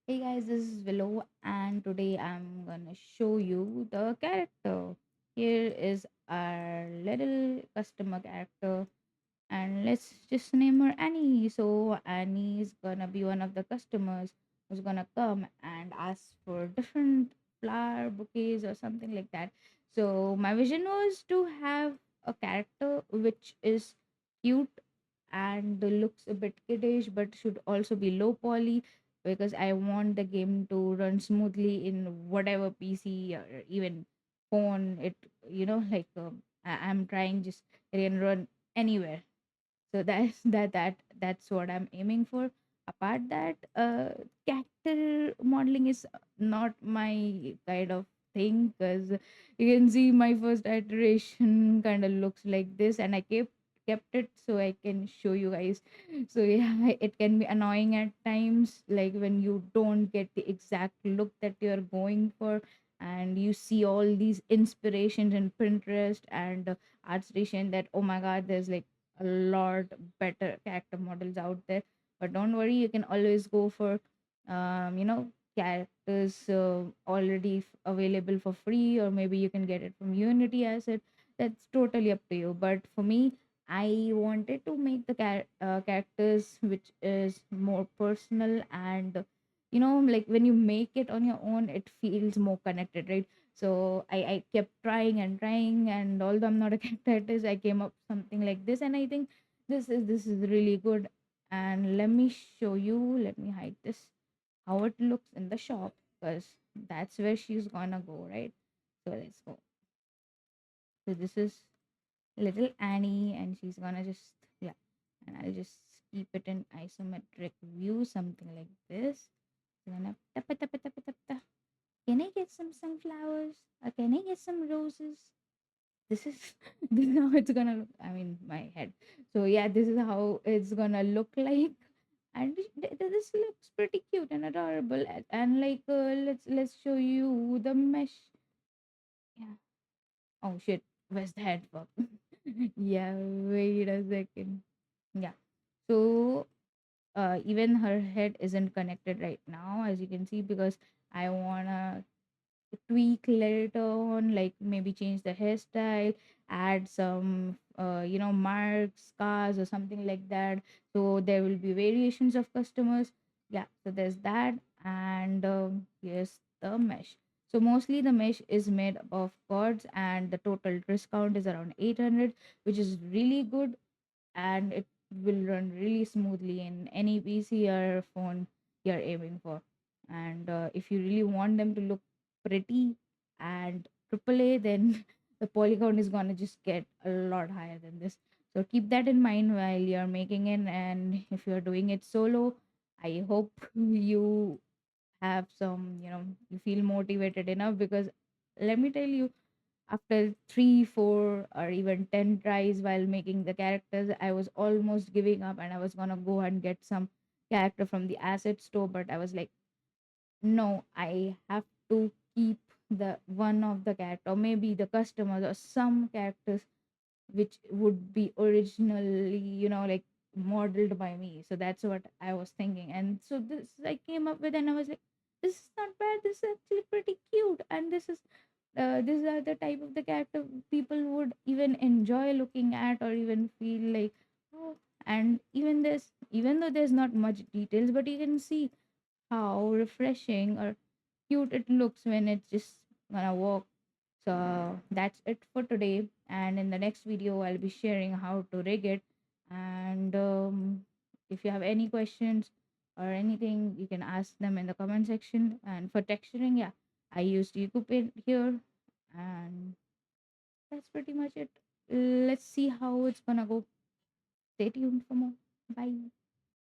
Hey guys, this is Willow, and today I'm gonna show you the character. Here is our little customer character, and let's just name her Annie. So, Annie is gonna be one of the customers who's gonna come and ask for different flower bouquets or something like that. So, my vision was to have a character which is cute and looks a bit kiddish but should also be low poly because I want the game to run smoothly in whatever PC or even phone it like I'm trying just it can run anywhere. So that's what I'm aiming for. Apart that, character modeling is not my kind of thing because you can see my first iteration kind of looks like this, and I kept it so I can show you guys. So yeah, it can be annoying at times, like when you don't get the exact look that you're going for, and you see all these inspirations in Pinterest and ArtStation that, oh my god, there's like a lot better character models out there. But don't worry, you can always go for characters already available for free, or maybe you can get it from Unity asset. That's totally up to you. But for me, I wanted to make the characters which is more personal, and like when you make it on your own it feels more connected, right? So I kept trying and trying, and although I'm not a character artist, I came up something like this, and I think this is really good. And let me show you. Let me hide this. How it looks in the shop, because that's where she's gonna go, right? So let's go. So this is little Annie, and she's gonna just, yeah, and I'll just keep it in isometric view, something like this. Gonna tapa tapa tapa tapa. Can I get some sunflowers? Or can I get some roses? This is this is how it's gonna look. I mean, my head. So yeah, this is how it's gonna look like, and this looks pretty cute and adorable. And like, let's show you the mesh. Yeah. Oh shit, where's the headphone? Yeah, wait a second. Yeah. So even her head isn't connected right now, as you can see, because I wanna tweak later on, like maybe change the hairstyle, add some marks, scars or something like that. So there will be variations of customers. Yeah, so there's that. And here's the mesh. So mostly the mesh is made of cords, and the total discount is around 800, which is really good, and it will run really smoothly in any PC or phone you're aiming for. And if you really want them to look pretty and AAA, then the polygon is gonna just get a lot higher than this. So keep that in mind while you're making it, and if you're doing it solo, I hope you have some, you feel motivated enough, because let me tell you, after 3, 4, or even 10 tries while making the characters, I was almost giving up, and I was gonna go and get some character from the asset store. But I was like, no, I have to keep the one of the character, or maybe the customers, or some characters which would be originally, like modeled by me. So that's what I was thinking. And so this I came up with, and I was like, this is not bad. This is actually pretty cute. And these are the type of the character people would even enjoy looking at, or even feel like, oh. And even though there's not much details, but you can see how refreshing or cute it looks when it's just gonna walk. So that's it for today. And in the next video, I'll be sharing how to rig it. And if you have any questions or anything, you can ask them in the comment section. And for texturing, yeah, I used YouTube here. And that's pretty much it. Let's see how it's gonna go. Stay tuned for more. Bye.